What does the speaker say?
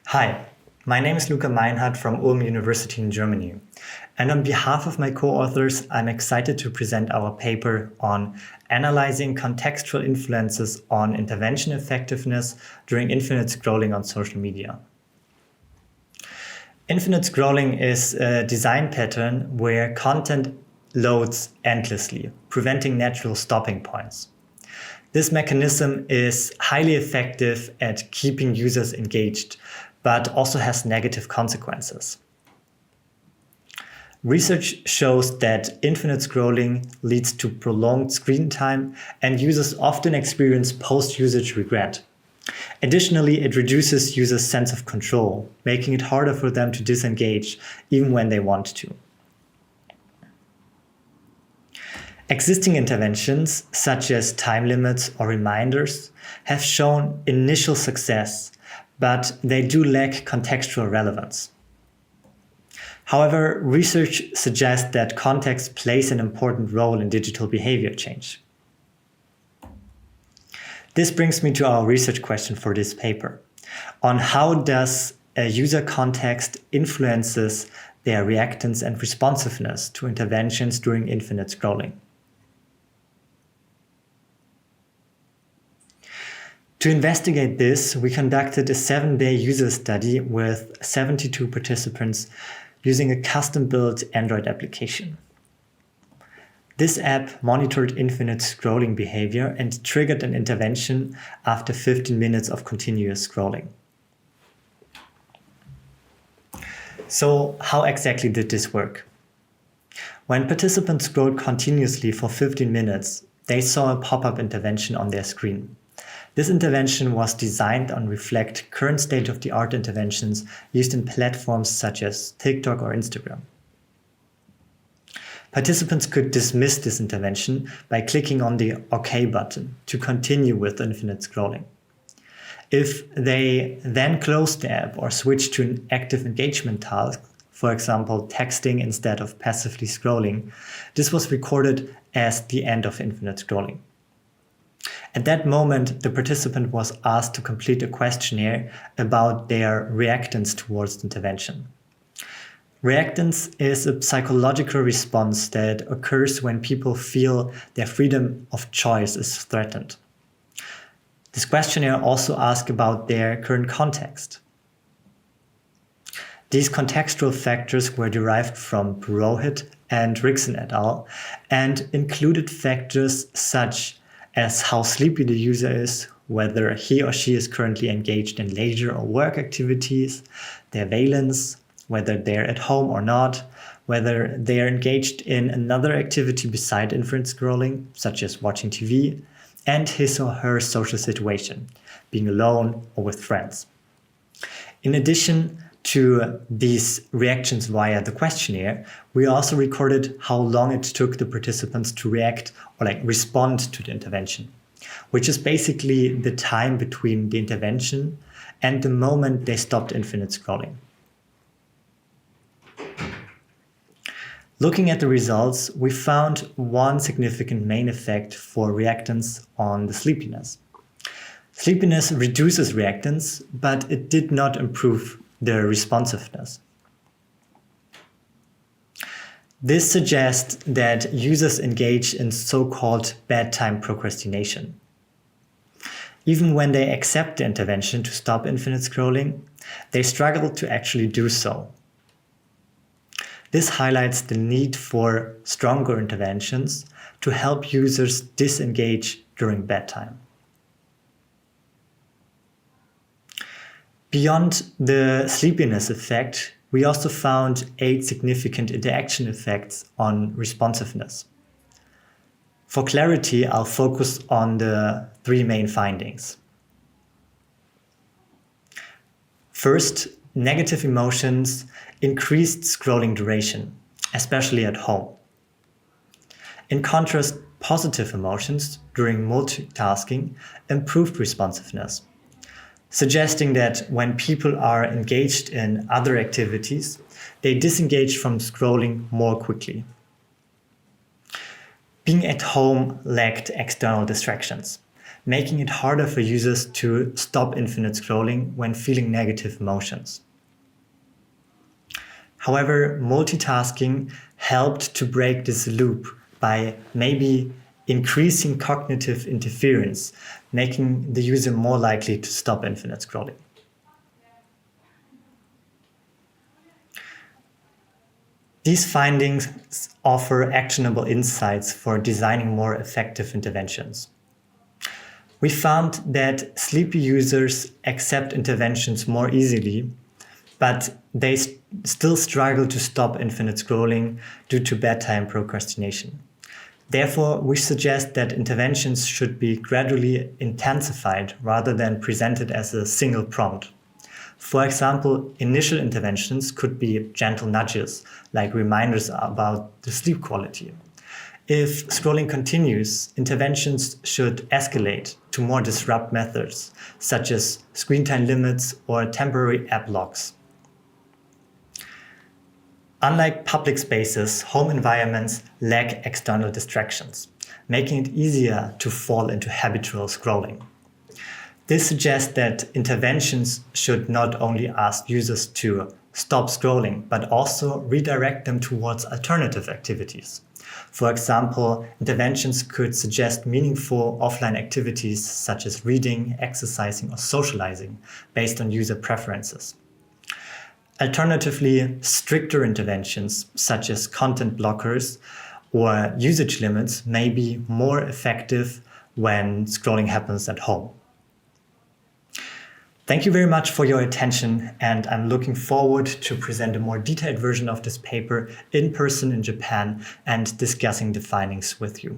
Hi, my name is Luca-Maxim from Ulm University in Germany. And on behalf of my co-authors, I'm excited to present our paper on analyzing contextual influences on intervention effectiveness during infinite scrolling on social media. Infinite scrolling is a design pattern where content loads endlessly, preventing natural stopping points. This mechanism is highly effective at keeping users engaged, but also has negative consequences. Research shows that infinite scrolling leads to prolonged screen time, and users often experience post-usage regret. Additionally, it reduces users' sense of control, making it harder for them to disengage even when they want to. Existing interventions, such as time limits or reminders, have shown initial success, but they do lack contextual relevance. However, research suggests that context plays an important role in digital behavior change. This brings me to our research question for this paper, on how does a user context influences their reactance and responsiveness to interventions during infinite scrolling. To investigate this, we conducted a 7-day user study with 72 participants using a custom-built Android application. This app monitored infinite scrolling behavior and triggered an intervention after 15 minutes of continuous scrolling. So, how exactly did this work? When participants scrolled continuously for 15 minutes, they saw a pop-up intervention on their screen. This intervention was designed to reflect current state-of-the-art interventions used in platforms such as TikTok or Instagram. Participants could dismiss this intervention by clicking on the OK button to continue with infinite scrolling. If they then closed the app or switched to an active engagement task, for example, texting instead of passively scrolling, this was recorded as the end of infinite scrolling. At that moment, the participant was asked to complete a questionnaire about their reactance towards the intervention. Reactance is a psychological response that occurs when people feel their freedom of choice is threatened. This questionnaire also asks about their current context. These contextual factors were derived from Purohit and Rickson et al. And included factors such as how sleepy the user is, whether he or she is currently engaged in leisure or work activities, their valence, whether they're at home or not, whether they are engaged in another activity beside infinite scrolling, such as watching TV, and his or her social situation, being alone or with friends. In addition to these reactions via the questionnaire, we also recorded how long it took the participants to react or respond to the intervention, which is basically the time between the intervention and the moment they stopped infinite scrolling. Looking at the results, we found one significant main effect for reactance on the sleepiness. Sleepiness reduces reactance, but it did not improve the responsiveness. This suggests that users engage in so-called bedtime procrastination. Even when they accept the intervention to stop infinite scrolling, they struggle to actually do so. This highlights the need for stronger interventions to help users disengage during bedtime. Beyond the sleepiness effect, we also found 8 significant interaction effects on responsiveness. For clarity, I'll focus on the 3 main findings. First, negative emotions increased scrolling duration, especially at home. In contrast, positive emotions during multitasking improved responsiveness, suggesting that when people are engaged in other activities, they disengage from scrolling more quickly. Being at home lacked external distractions. making it harder for users to stop infinite scrolling when feeling negative emotions. However, multitasking helped to break this loop by maybe increasing cognitive interference, making the user more likely to stop infinite scrolling. These findings offer actionable insights for designing more effective interventions. We found that sleepy users accept interventions more easily, but they still struggle to stop infinite scrolling due to bedtime procrastination. Therefore, we suggest that interventions should be gradually intensified rather than presented as a single prompt. For example, initial interventions could be gentle nudges, like reminders about the sleep quality. If scrolling continues, interventions should escalate to more disrupt methods, such as screen time limits or temporary app locks. Unlike public spaces, home environments lack external distractions, making it easier to fall into habitual scrolling. This suggests that interventions should not only ask users to stop scrolling, but also redirect them towards alternative activities. For example, interventions could suggest meaningful offline activities such as reading, exercising, or socializing based on user preferences. Alternatively, stricter interventions such as content blockers or usage limits may be more effective when scrolling happens at home. Thank you very much for your attention, and I'm looking forward to present a more detailed version of this paper in person in Japan and discussing the findings with you.